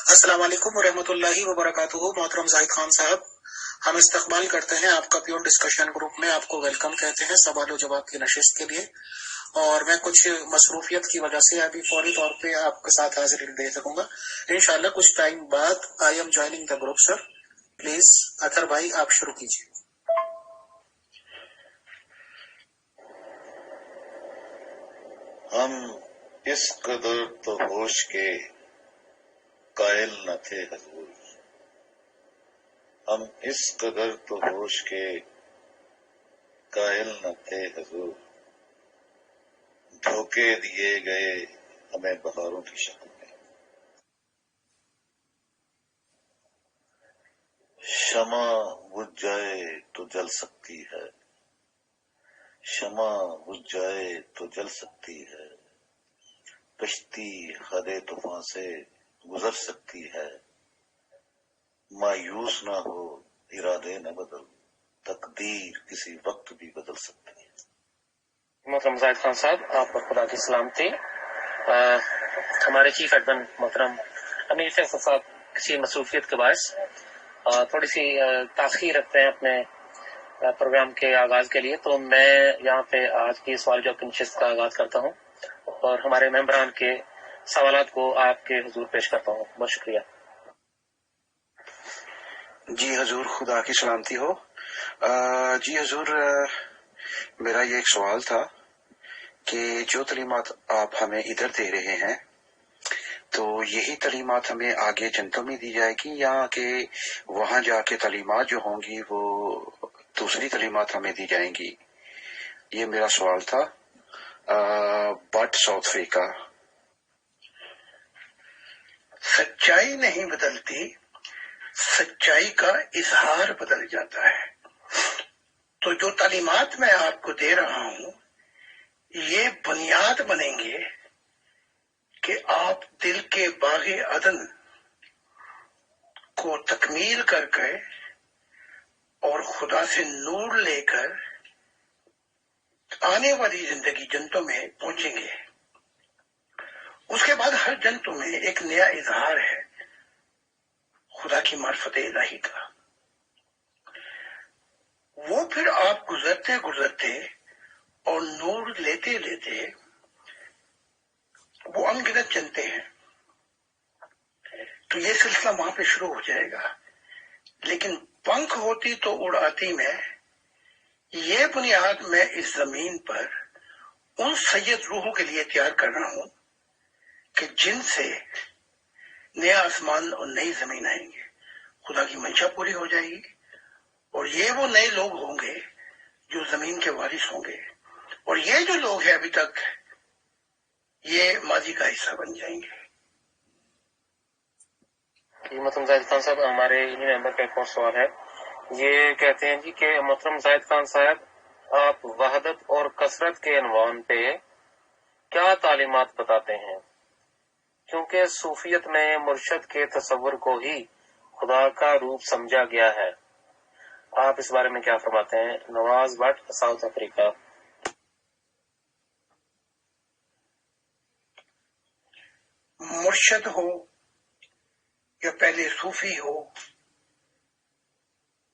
السلام علیکم ورحمۃ اللہ وبرکاتہ۔ محترم زاہد خان صاحب، ہم استقبال کرتے ہیں آپ کا پیور ڈسکشن گروپ میں، آپ کو ویلکم کہتے ہیں سوال و جواب کی نشست کے لیے، اور میں کچھ مصروفیت کی وجہ سے ابھی فوری طور پہ آپ کے ساتھ حاضری دے سکوں گا انشاءاللہ کچھ ٹائم بعد۔ I'm joining the group sir, please Athar بھائی آپ شروع کیجیے۔ ہم اس قدر تو ہوش کے قائل نہ تھے حضور، ہم اس قدر تو ہوش کے قائل نہ تھے حضور، دھوکے دیے گئے ہمیں بہاروں کی شکل میں۔ شمع بجھ جائے تو جل سکتی ہے، شمع بجھ جائے تو جل سکتی ہے، کشتی خدے طوفان سے گزر سکتی ہے، مایوس نہ ہو ارادے نہ بدل، تقدیر کسی وقت بھی بدل سکتی ہے۔ محترم زاہد خان صاحب، آپ پر خدا کی سلامتی۔ ہمارے چیف ایڈمن محترم امیر فیصل صاحب کسی مصروفیت کے باعث تھوڑی سی تاخیر رکھتے ہیں اپنے پروگرام کے آغاز کے لیے، تو میں یہاں پہ آج کی سوال جواب کی نشست کا آغاز کرتا ہوں اور ہمارے ممبران کے سوالات کو آپ کے حضور پیش کرتا ہوں۔ بہت شکریہ۔ جی حضور، خدا کی سلامتی ہو۔ جی حضور، میرا یہ ایک سوال تھا کہ جو تعلیمات آپ ہمیں ادھر دے رہے ہیں تو یہی تعلیمات ہمیں آگے جنتوں میں دی جائے گی، یا کہ وہاں جا کے تعلیمات جو ہوں گی وہ دوسری تعلیمات ہمیں دی جائیں گی؟ یہ میرا سوال تھا۔ But South Africa. سچائی نہیں بدلتی، سچائی کا اظہار بدل جاتا ہے۔ تو جو تعلیمات میں آپ کو دے رہا ہوں یہ بنیاد بنیں گے کہ آپ دل کے باغ عدن کو تکمیل کر کے اور خدا سے نور لے کر آنے والی زندگی جنتوں میں پہنچیں گے۔ اس کے بعد ہر جنتوں میں ایک نیا اظہار ہے خدا کی معرفت الہی کا۔ وہ پھر آپ گزرتے گزرتے اور نور لیتے لیتے وہ انگنت جنتے ہیں، تو یہ سلسلہ وہاں پہ شروع ہو جائے گا۔ لیکن پنکھ ہوتی تو اڑ آتی میں، یہ بنیاد میں اس زمین پر ان سید روحوں کے لیے تیار کر رہا ہوں کہ جن سے نیا آسمان اور نئی زمین آئیں گے، خدا کی منشا پوری ہو جائے گی، اور یہ وہ نئے لوگ ہوں گے جو زمین کے وارث ہوں گے، اور یہ جو لوگ ہیں ابھی تک یہ ماضی کا حصہ بن جائیں گے۔ محترم زاہد خان صاحب، ہمارے انہی ممبر کا ایک اور سوال ہے۔ یہ کہتے ہیں جی کہ محترم زاہد خان صاحب، آپ وحدت اور کثرت کے عنوان پہ کیا تعلیمات بتاتے ہیں؟ کیونکہ صوفیت میں مرشد کے تصور کو ہی خدا کا روپ سمجھا گیا ہے۔ آپ اس بارے میں کیا فرماتے ہیں؟ نواز بٹ، ساؤتھ افریقہ۔ مرشد ہو یا پہلے صوفی ہو،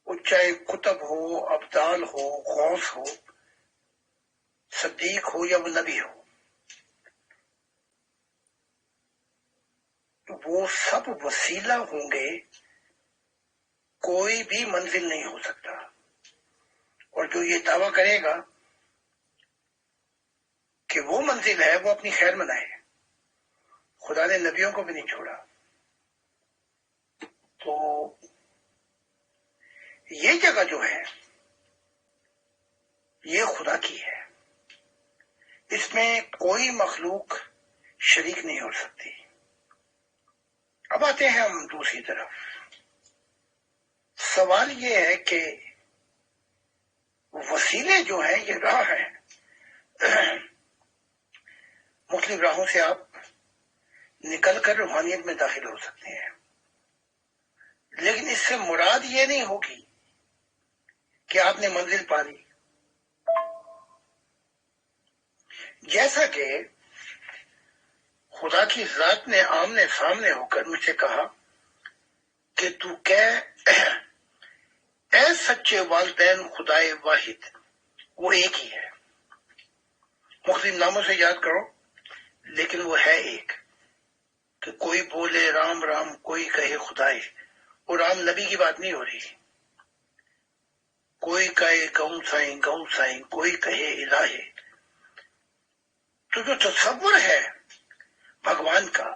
وہ چاہے کتب ہو، ابدال ہو، غوث ہو، صدیق ہو یا وہ نبی ہو، وہ سب وسیلہ ہوں گے، کوئی بھی منزل نہیں ہو سکتا۔ اور جو یہ دعویٰ کرے گا کہ وہ منزل ہے، وہ اپنی خیر منائے۔ خدا نے نبیوں کو بھی نہیں چھوڑا۔ تو یہ جگہ جو ہے یہ خدا کی ہے، اس میں کوئی مخلوق شریک نہیں ہو سکتی۔ اب آتے ہیں ہم دوسری طرف۔ سوال یہ ہے کہ وسیلے جو ہیں یہ راہ ہے، مختلف راہوں سے آپ نکل کر روحانیت میں داخل ہو سکتے ہیں، لیکن اس سے مراد یہ نہیں ہوگی کہ آپ نے منزل پا لی۔ جیسا کہ خدا کی ذات نے آمنے سامنے ہو کر مجھ سے کہا کہ تو کہہ اے سچے والدین خدائے واحد وہ ایک ہی ہے. مختلف ناموں سے یاد کرو لیکن وہ ہے ایک. کہ کوئی بولے رام رام کوئی کہے خدائے. وہ رام نبی کی بات نہیں ہو رہی. کوئی کہے گوں سائیں کوئی کہے الہے. تو جو تصور ہے بھگوان کا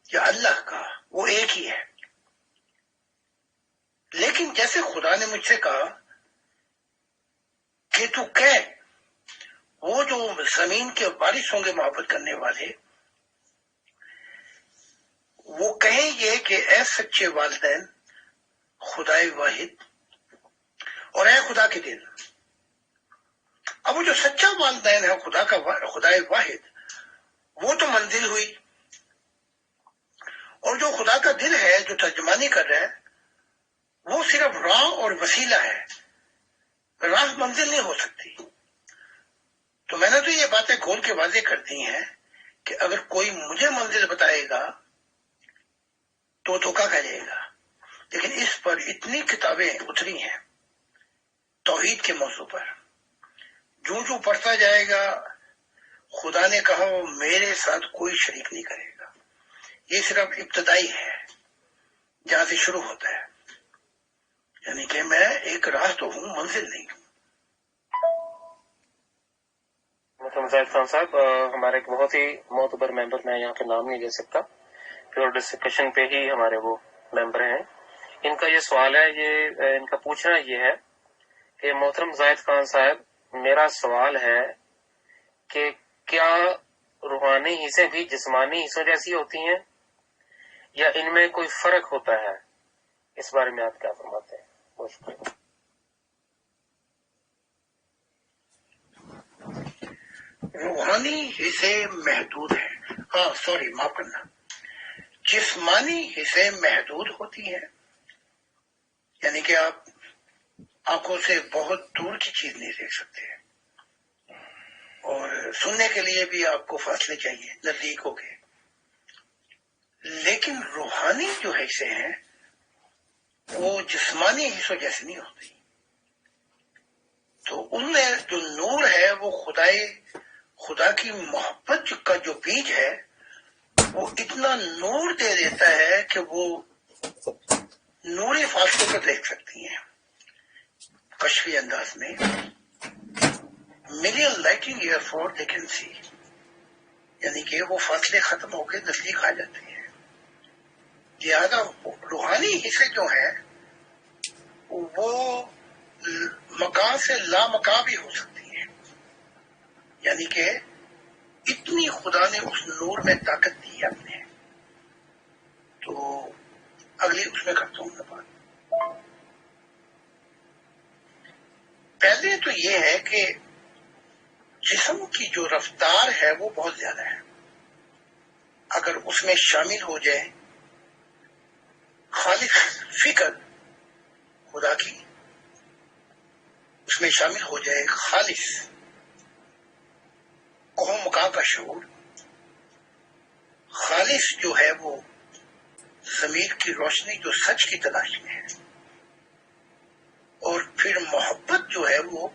یا اللہ کا وہ ایک ہی ہے. لیکن جیسے خدا نے مجھ سے کہا کہ تو کہہ وہ جو زمین کے وارث ہوں گے محبت کرنے والے وہ کہیں یہ کہ اے سچے والدین خدائے واحد اور اے خدا کے دل. اب وہ جو سچا والدین ہے خدائے واحد وہ تو منزل ہوئی. اور جو خدا کا دل ہے جو ترجمانی کر رہا ہے وہ صرف راہ اور وسیلہ ہے. راہ منزل نہیں ہو سکتی. تو میں نے تو یہ باتیں کھول کے واضح کر دی ہیں کہ اگر کوئی مجھے منزل بتائے گا تو دھوکہ کھا جائے گا. لیکن اس پر اتنی کتابیں اتری ہیں توحید کے موضوع پر. جو پڑھتا جائے گا خدا نے کہا وہ میرے ساتھ کوئی شریک نہیں کرے گا. یہ صرف ابتدائی ہے جہاں سے شروع ہوتا ہے. یعنی کہ میں ایک راہ تو ہوں منزل نہیں ہوں. محترم زاہد خان صاحب ہمارے ایک بہت ہی معتبر ممبر میں یہاں پہ نام نہیں لے سکتا پیور ڈسکشن پہ ہی ہمارے وہ ممبر ہیں. ان کا یہ سوال ہے ان کا پوچھنا یہ ہے کہ محترم زاہد خان صاحب میرا سوال ہے کہ کیا روحانی حصے بھی جسمانی حصوں جیسی ہوتی ہیں یا ان میں کوئی فرق ہوتا ہے؟ اس بارے میں آپ کیا فرماتے ہیں؟ بہت شکریہ. روحانی حصے محدود ہیں. معاف کرنا. جسمانی حصے محدود ہوتی ہیں. یعنی کہ آپ آنکھوں سے بہت دور کی چیز نہیں دیکھ سکتے اور سننے کے لیے بھی آپ کو فاصلے چاہیے نزدیک ہو کے. لیکن روحانی جو حصے ہیں وہ جسمانی حصوں جیسے نہیں ہوتی. تو ان میں جو نور ہے وہ خدا کی محبت کا جو بیج ہے وہ اتنا نور دے دیتا ہے کہ وہ نوری فاصلوں پر دیکھ سکتی ہیں. کشفی انداز میں million lighting year for they can see. یعنی کہ وہ فاصلے ختم ہو کے نزدیک آ جاتے ہیں. لہذا روحانی حصے جو ہیں وہ مکان سے لامکان بھی ہو سکتی ہیں. یعنی کہ اتنی خدا نے اس نور میں طاقت دی ہے اپنے. تو اگلی اس میں کرتا ہوں میں بات. پہلے تو یہ ہے کہ جسم کی جو رفتار ہے وہ بہت زیادہ ہے. اگر اس میں شامل ہو جائے خالص فکر خدا کی، اس میں شامل ہو جائے خالص قوم مقام کا شعور، خالص جو ہے وہ ضمیر کی روشنی جو سچ کی تلاش میں ہے، اور پھر محبت جو ہے وہ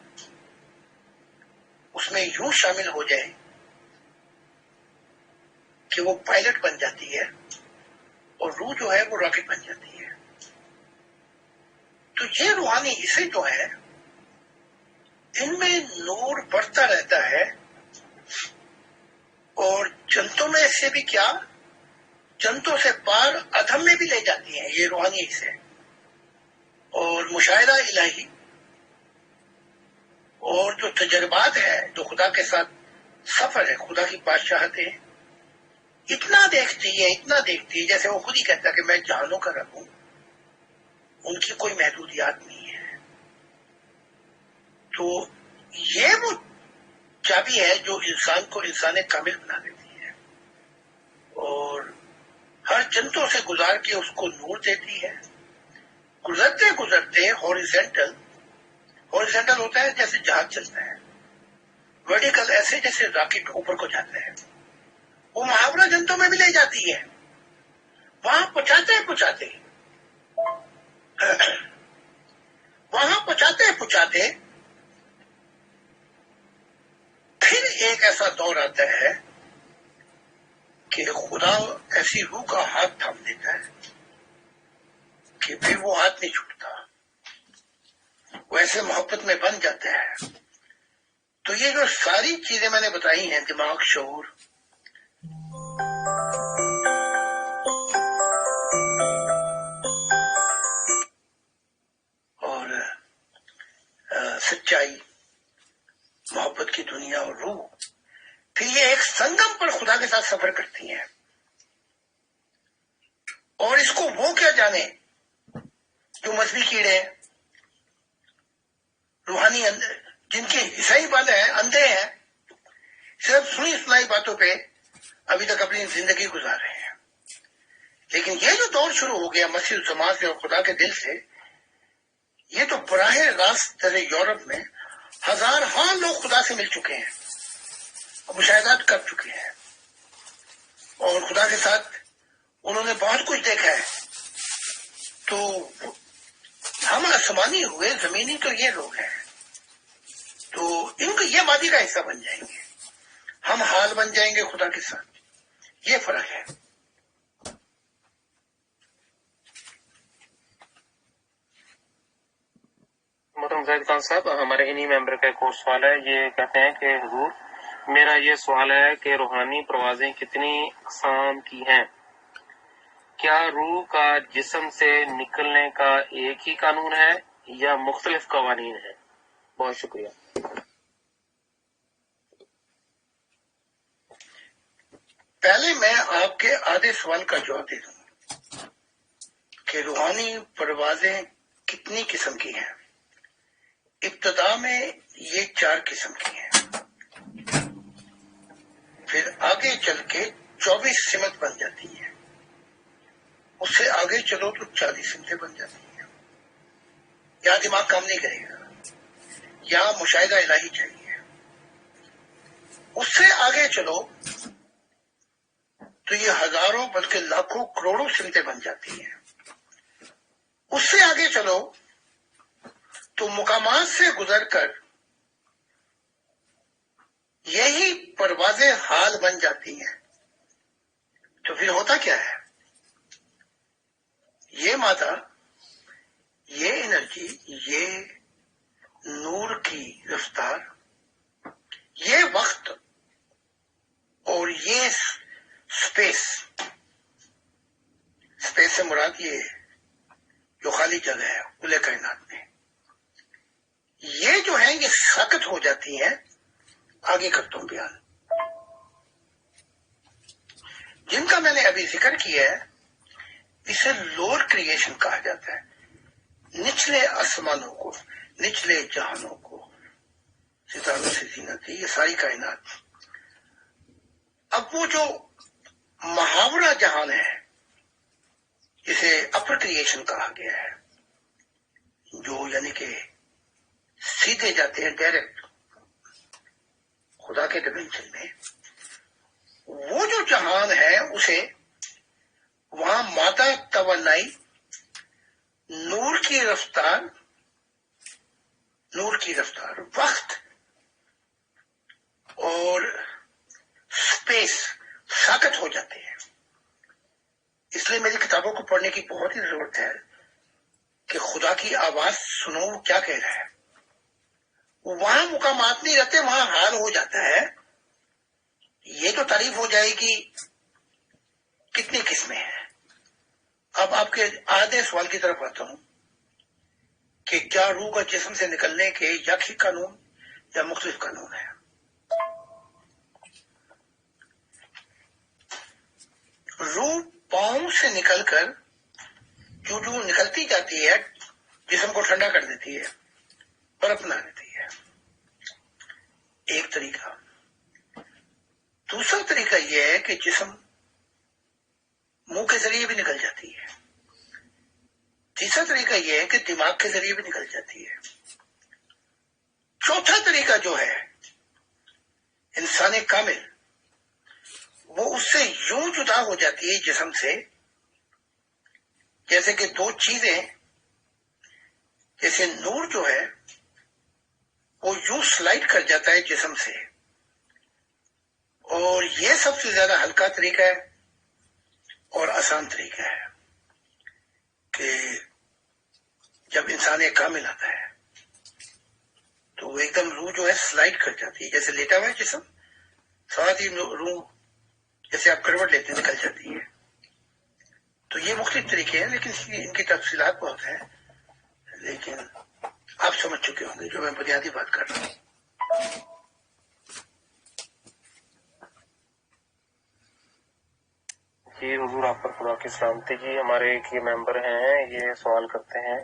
اس میں یوں شامل ہو جائے کہ وہ پائلٹ بن جاتی ہے اور روح جو ہے وہ راکٹ بن جاتی ہے. تو یہ روحانی حصے جو ہیں ان میں نور بڑھتا رہتا ہے اور جنتوں میں سے بھی کیا، جنتوں سے پار ادھم میں بھی لے جاتی ہیں یہ روحانی حصے. اور مشاہدہ الہی اور جو تجربات ہیں جو خدا کے ساتھ سفر ہے، خدا کی بادشاہتیں اتنا دیکھتی ہے جیسے وہ خود ہی کہتا ہے کہ میں جہانوں کا رب ہوں. ان کی کوئی محدودیات نہیں ہے. تو یہ وہ چابی ہے جو انسان کو انسان کامل بنا دیتی ہے اور ہر جنتوں سے گزار کے اس کو نور دیتی ہے. گزرتے گزرتے ہاریزونٹل ہوتا ہے جیسے جہاز چلتا ہے، ورٹیکل ایسے جیسے راکٹ اوپر کو جاتا ہے. وہ محاورہ جنتوں میں بھی لے جاتی ہے. وہاں پہنچاتے وہاں پہنچاتے پہنچاتے پھر ایک ایسا دور آتا ہے کہ خدا ایسی روح کا ہاتھ تھام دیتا ہے کہ پھر وہ ہاتھ نہیں چھوٹتا، وہ ایسے محبت میں بن جاتا ہے۔ تو یہ جو ساری چیزیں میں نے بتائی ہیں، دماغ، شعور، اور سچائی، محبت کی دنیا اور روح، پھر یہ ایک سنگم پر خدا کے ساتھ سفر کرتی ہیں۔ اور اس کو وہ کیا جانے جو مذہبی کیڑے ہیں، روحانی جن کے عیسائی والے ہیں، اندھے ہیں، صرف سنی سنائی باتوں پہ ابھی تک اپنی زندگی گزار رہے ہیں۔ لیکن یہ جو دور شروع ہو گیا مسیح الزمان سے اور خدا کے دل سے، یہ تو براہ راست یورپ میں ہزاروں لوگ خدا سے مل چکے ہیں، مشاہدات کر چکے ہیں، اور خدا کے ساتھ انہوں نے بہت کچھ دیکھا ہے۔ تو ہم آسمانی ہوئے، زمینی تو یہ لوگ ہیں، تو ان کو یہ مادی کا حصہ بن جائیں گے، ہم حال بن جائیں گے خدا کے ساتھ۔ یہ فرق ہے۔ محترم زاہد خان صاحب، ہمارے انہی ممبر کا ایک اور سوال ہے۔ یہ کہتے ہیں کہ حضور، میرا یہ سوال ہے کہ روحانی پروازیں کتنی اقسام کی ہیں؟ کیا روح کا جسم سے نکلنے کا ایک ہی قانون ہے یا مختلف قوانین ہیں؟ بہت شکریہ۔ پہلے میں آپ کے آدھے سوال کا جواب دے دوں کہ روحانی پروازیں کتنی قسم کی ہیں۔ ابتدا میں یہ 4 قسم کی ہیں، پھر آگے چل کے 24 سمت بن جاتی ہیں، اس سے آگے چلو تو 40 سمتیں بن جاتی ہیں۔ یا دماغ کام نہیں کرے گا، یا مشاہدہ الہی چاہیے۔ اس سے آگے چلو تو یہ ہزاروں بلکہ لاکھوں کروڑوں سمتیں بن جاتی ہیں۔ اس سے آگے چلو تو مقامات سے گزر کر یہی پروازیں حال بن جاتی ہیں۔ تو پھر ہوتا کیا ہے؟ یہ مادہ، یہ انرجی، یہ نور کی رفتار، یہ وقت اور یہ اسپیس سے مراد یہ جو خالی جگہ ہے کھلے کائنات میں، یہ جو ہیں یہ ساکت ہو جاتی ہیں۔ آگے کرتا ہوں بیان، جن کا میں نے ابھی ذکر کیا ہے، اسے لوور کریشن کہا جاتا ہے، نچلے آسمانوں کو، نچلے جہانوں کو، ستاروں سے زینت ہے، یہ ساری کائنات۔ اب وہ جو محاورہ جہان ہے، جسے اپر کریشن کہا گیا ہے، جو یعنی کہ سیدھے جاتے ہیں ڈائریکٹ خدا کے ڈائمینشن میں، وہ جو جہان ہے اسے وہاں مادہ توانائی، نور کی رفتار، وقت اور اسپیس ساکت ہو جاتے ہیں۔ اس لیے میری کتابوں کو پڑھنے کی بہت ہی ضرورت ہے کہ خدا کی آواز سنو کیا کہہ رہا ہے۔ وہاں مقامات نہیں رہتے، وہاں حال ہو جاتا ہے۔ یہ تو تعریف ہو جائے گی کتنی قسمیں ہیں۔ اب آپ کے آدھے سوال کی طرف آتا ہوں کہ کیا روح کا جسم سے نکلنے کے یک ہی قانون یا مختلف قانون ہے؟ روح پاؤں سے نکل کر جو نکلتی جاتی ہے، جسم کو ٹھنڈا کر دیتی ہے، برف بنا دیتی ہے، ایک طریقہ۔ دوسرا طریقہ یہ ہے کہ جسم منہ کے ذریعے بھی نکل جاتی ہے۔ تیسرا طریقہ یہ ہے کہ دماغ کے ذریعے بھی نکل جاتی ہے۔ چوتھا طریقہ جو ہے انسان کامل، وہ اس سے یوں جدا ہو جاتی ہے جسم سے، جیسے کہ 2 چیزیں جیسے نور جو ہے وہ یوں سلائڈ کر جاتا ہے جسم سے، اور یہ سب سے زیادہ ہلکا طریقہ ہے اور آسان طریقہ ہے کہ جب انسان ایک کامل آتا ہے تو وہ ایک دم روح جو ہے سلائڈ کر جاتی ہے، جیسے لیٹا ہوا ہے جسم، ساتھ ہی روح جیسے آپ کروٹ لیتے نکل جاتی ہے۔ تو یہ مختلف طریقے ہیں، لیکن ان کی تفصیلات بہت ہیں، لیکن آپ سمجھ چکے ہوں گے جو میں بنیادی بات کر رہا ہوں۔ جی حضور آپ پر خدا کی سلامتی جی۔ ہمارے ایک یہ ممبر ہیں، یہ سوال کرتے ہیں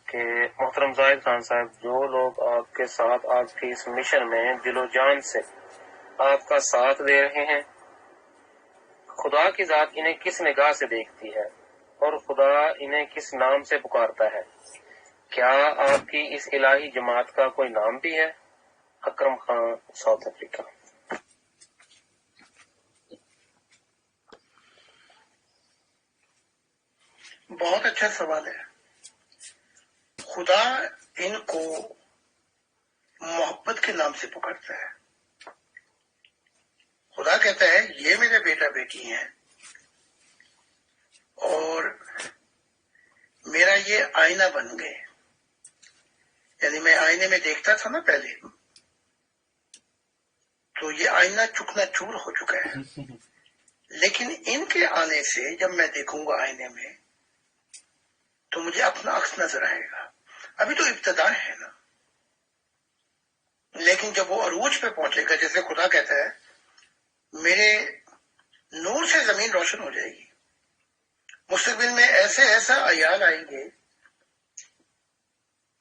کہ محترم زاہد خان صاحب، جو لوگ آپ کے ساتھ آپ کی اس مشن میں دل و جان سے آپ کا ساتھ دے رہے ہیں، خدا کی ذات انہیں کس نگاہ سے دیکھتی ہے اور خدا انہیں کس نام سے پکارتا ہے؟ کیا آپ کی اس الہی جماعت کا کوئی نام بھی ہے؟ Akram Khan, South Africa. بہت اچھا سوال ہے۔ خدا ان کو محبت کے نام سے پکارتا ہے۔ خدا کہتا ہے یہ میرے بیٹا بیٹی ہیں اور میرا یہ آئینہ بن گئے، یعنی میں آئینے میں دیکھتا تھا نا پہلے، تو یہ آئینہ چکنا چور ہو چکا ہے، لیکن ان کے آنے سے جب میں دیکھوں گا آئینے میں تو مجھے اپنا عکس نظر آئے گا۔ ابھی تو ابتدا ہے نا، لیکن جب وہ عروج پہ پہنچے گا، جیسے خدا کہتا ہے میرے نور سے زمین روشن ہو جائے گی، مستقبل میں ایسے ایسا عیال آئیں گے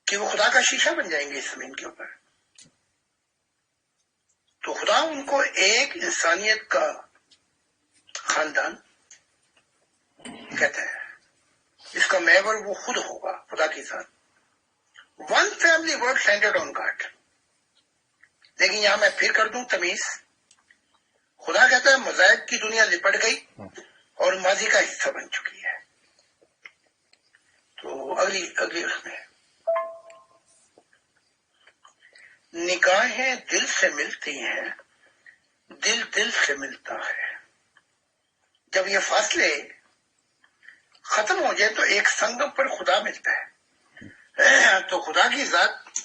کہ وہ خدا کا شیشہ بن جائیں گے اس زمین کے اوپر۔ تو خدا ان کو ایک انسانیت کا خاندان کہتا ہے، اس کا محور وہ خود ہوگا، خدا کے ساتھ one family work centred on God. لیکن یہاں میں پھر کر دوں تمیز، خدا کہتا ہے مذاہب کی دنیا لپٹ گئی اور ماضی کا حصہ بن چکی ہے۔ تو اگلی اس میں نگاہیں دل سے ملتی ہیں، دل دل سے ملتا ہے۔ جب یہ فاصلے ختم ہو جائے تو ایک سنگم پر خدا ملتا ہے۔ تو خدا کی ذات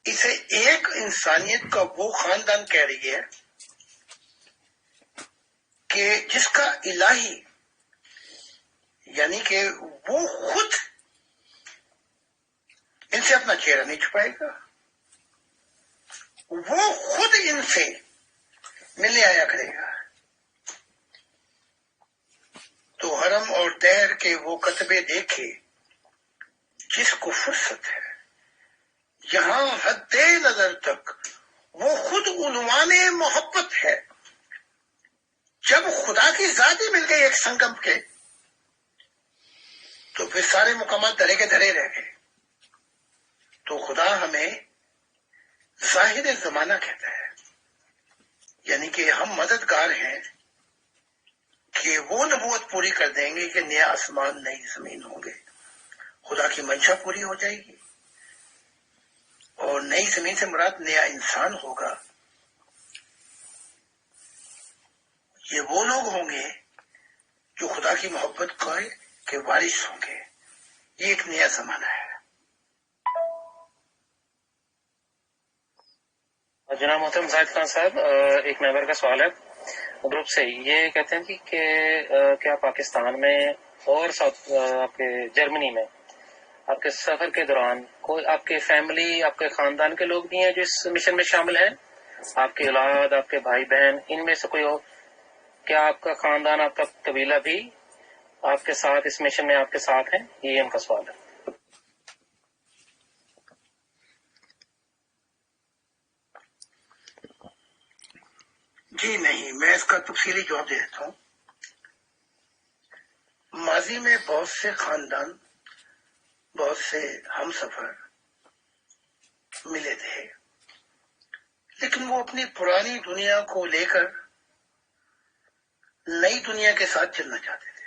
اسے ایک انسانیت کا وہ خاندان کہہ رہی ہے کہ جس کا الہی، یعنی کہ وہ خود ان سے اپنا چہرہ نہیں چھپائے گا، وہ خود ان سے ملنے آیا کرے گا۔ تو حرم اور دہر کے وہ کتبے دیکھے جس کو فرصت ہے، یہاں حد نظر تک وہ خود عنوان محبت ہے۔ جب خدا کی ذات ہی مل گئی ایک سنگم کے، تو پھر سارے مقامات دھرے کے دھرے رہ گئے۔ تو خدا ہمیں زاہد زمانہ کہتا ہے، یعنی کہ ہم مددگار ہیں کہ وہ نبوت پوری کر دیں گے کہ نیا آسمان نئی زمین ہوں گے، خدا کی منشا پوری ہو جائے گی، اور نئی زمین سے مراد نیا انسان ہوگا۔ یہ وہ لوگ ہوں گے جو خدا کی محبت کے وارث ہوں گے۔ یہ ایک نیا زمانہ ہے۔ جناب محترم زاہد خان صاحب، ایک ممبر کا سوال ہے گروپ سے، یہ کہتے ہیں کہ کیا پاکستان میں اور آپ کے جرمنی میں آپ کے سفر کے دوران کوئی آپ کے فیملی، آپ کے خاندان کے لوگ بھی ہیں جو اس مشن میں شامل ہیں؟ آپ کی اولاد، آپ کے بھائی بہن، ان میں سے کوئی ہو؟ کیا آپ کا خاندان، آپ کا قبیلہ بھی آپ کے ساتھ اس مشن میں آپ کے ساتھ ہیں؟ یہ ان کا سوال ہے۔ جی نہیں، میں اس کا تفصیلی جواب دے دیتا ہوں۔ ماضی میں بہت سے خاندان، بہت سے ہم سفر ملے تھے، لیکن وہ اپنی پرانی دنیا کو لے کر نئی دنیا کے ساتھ چلنا چاہتے تھے۔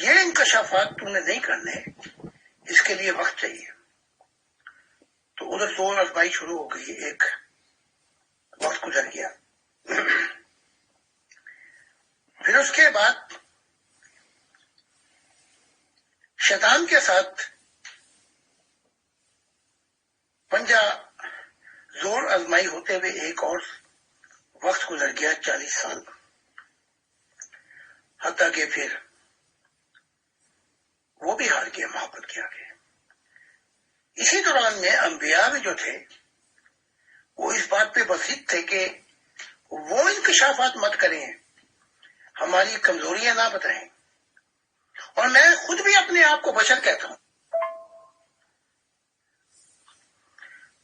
یہ انکشافات تمہیں نہیں کرنے، اس کے لیے وقت چاہیے. تو ادھر زور آزمائی شروع ہو گئی. ایک وقت گزر گیا. پھر اس کے بعد شیطان کے ساتھ پنجہ زور آزمائی ہوتے ہوئے ایک اور وقت گزر گیا، 40 سال. حتیٰ کہ پھر وہ بھی ہار گیا محبت کے آگے. اسی دوران میں انبیاء بھی جو تھے وہ اس بات پہ بسیط تھے کہ وہ انکشافات مت کریں، ہماری کمزوریاں نہ بتائیں. اور میں خود بھی اپنے آپ کو بشر کہتا ہوں.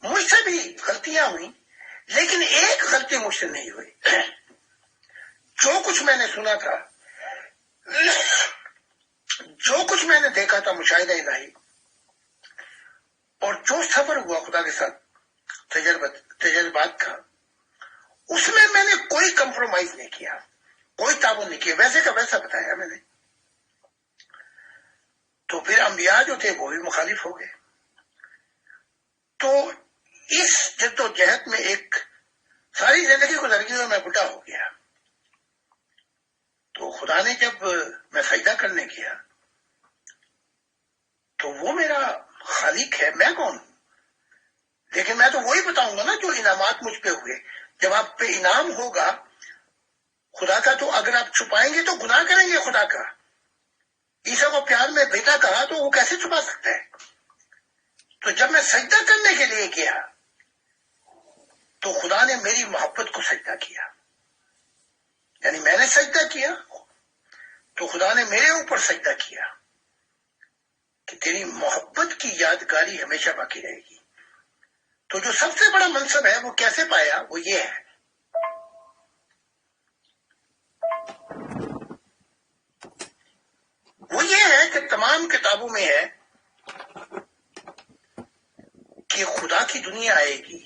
مجھ سے بھی غلطیاں ہوئی، لیکن ایک غلطی مجھ سے نہیں ہوئی. جو کچھ میں نے سنا تھا، جو کچھ میں نے دیکھا تھا مشاہدہ الہی، اور جو سفر ہوا خدا کے ساتھ تجربات کا، اس میں نے کوئی کمپرومائز نہیں کیا، کوئی تعاون نہیں کیا، ویسے کا ویسا بتایا میں نے. تو پھر انبیاء جو تھے وہ بھی مخالف ہو گئے. تو اس جد و جہد میں ایک ساری زندگی گزر گئی اور میں بڈھا ہو گیا. تو خدا نے جب میں سجدہ کرنے کیا تو وہ میرا خالق ہے، میں کون ہوں؟ لیکن میں تو وہی بتاؤں گا نا جو انعامات مجھ پہ ہوئے. جب آپ پہ انعام ہوگا خدا کا، تو اگر آپ چھپائیں گے تو گناہ کریں گے خدا کا. عیسیٰ کو پیار میں بیٹا کہا تو وہ کیسے چھپا سکتا ہے؟ تو جب میں سجدہ کرنے کے لیے گیا تو خدا نے میری محبت کو سجدہ کیا. یعنی میں نے سجدہ کیا تو خدا نے میرے اوپر سجدہ کیا کہ تیری محبت کی یادگاری ہمیشہ باقی رہے گی. تو جو سب سے بڑا منصب ہے وہ کیسے پایا؟ وہ یہ ہے، وہ یہ ہے کہ تمام کتابوں میں ہے کہ خدا کی دنیا آئے گی،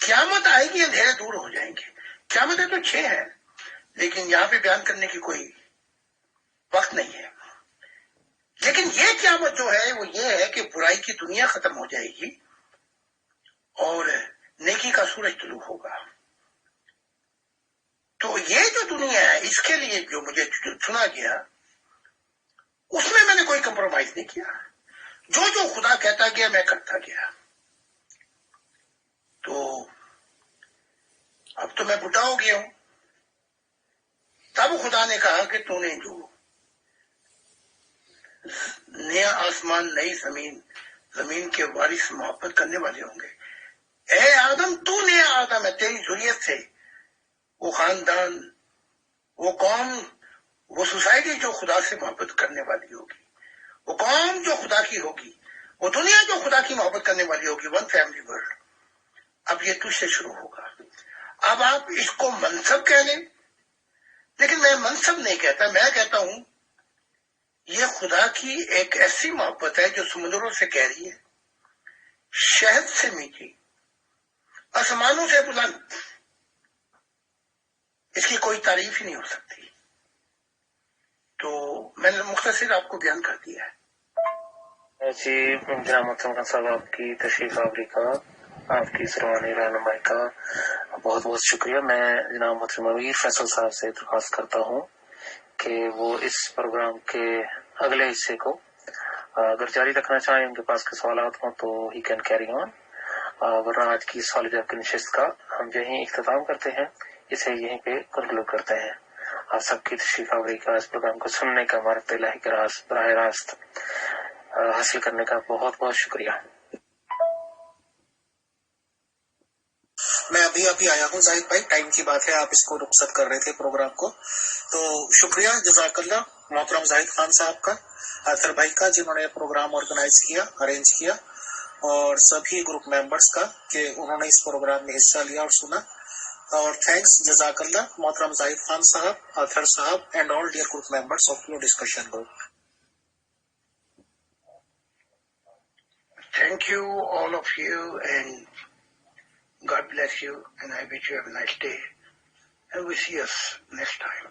قیامت آئے گی، اندھیرے دور ہو جائیں گے. قیامتیں تو 6 ہیں، لیکن یہاں پہ بیان کرنے کی کوئی وقت نہیں ہے. لیکن یہ قیامت جو ہے وہ یہ ہے کہ برائی کی دنیا ختم ہو جائے گی اور نیکی کا سورج طلوع ہوگا. تو یہ جو دنیا ہے اس کے لیے جو مجھے چنا گیا اس میں نے کوئی کمپرومائز نہیں کیا. جو خدا کہتا گیا میں کرتا گیا. تو اب تو میں بڈھا ہو گیا ہوں. تب خدا نے کہا کہ تو نے جو نیا آسمان نئی زمین کے وارث محبت کرنے والے ہوں گے. اے آدم تو نیا آدم ہے، تیری ذریت سے وہ خاندان، وہ قوم، وہ سوسائٹی جو خدا سے محبت کرنے والی ہوگی، وہ قوم جو خدا کی ہوگی، وہ دنیا جو خدا کی محبت کرنے والی ہوگی، ون فیملی ورلڈ. اب یہ تجھ سے شروع ہوگا. اب آپ اس کو منصب کہہ لیں، لیکن میں منصب نہیں کہتا، میں کہتا ہوں یہ خدا کی ایک ایسی محبت ہے جو سمندروں سے گہری ہے، شہد سے میٹھی، آسمانوں سے بلند. اس کی کوئی تعریف ہی نہیں ہو سکتی. تو میں نے مختصر آپ کو بیان کر دیا ہے. جی جناب محترم صاحب، آپ کی تشریف آوری کا، آپ کی سروانی رہنمائی کا بہت بہت شکریہ. میں جناب محترم امیر فیصل صاحب سے درخواست کرتا ہوں کہ وہ اس پروگرام کے اگلے حصے کو اگر جاری رکھنا چاہیں، ان کے پاس کے سوالات ہوں تو ہی کین کیری آن. ورنہ آج کی سوال جواب کی نشست کا ہم یہیں اختتام کرتے ہیں، اسے یہیں پہ کنکلوڈ کرتے ہیں. آپ سب کی تشریف آوری کا، اس پروگرام کو سننے کا، ہمارے الہی کے راز براہ راست حاصل کرنے کا بہت بہت شکریہ. میں ابھی آیا ہوں زاہد بھائی، ٹائم کی بات ہے، آپ اس کو رخصت کر رہے تھے پروگرام کو. تو شکریہ، جزاک اللہ محترم زاہد خان صاحب کا، آثر بھائی کا جنہوں نے پروگرام آرگنائز کیا، ارینج کیا، اور سبھی گروپ ممبرس کا کہ انہوں نے اس پروگرام میں حصہ لیا اور سنا. اور تھینکس، جزاک اللہ محترم زاہد خان صاحب، آثر صاحب and all dear group members of your discussion group. Thank you, all of you, and God bless you, and I wish you have a nice day, and we'll see us next time.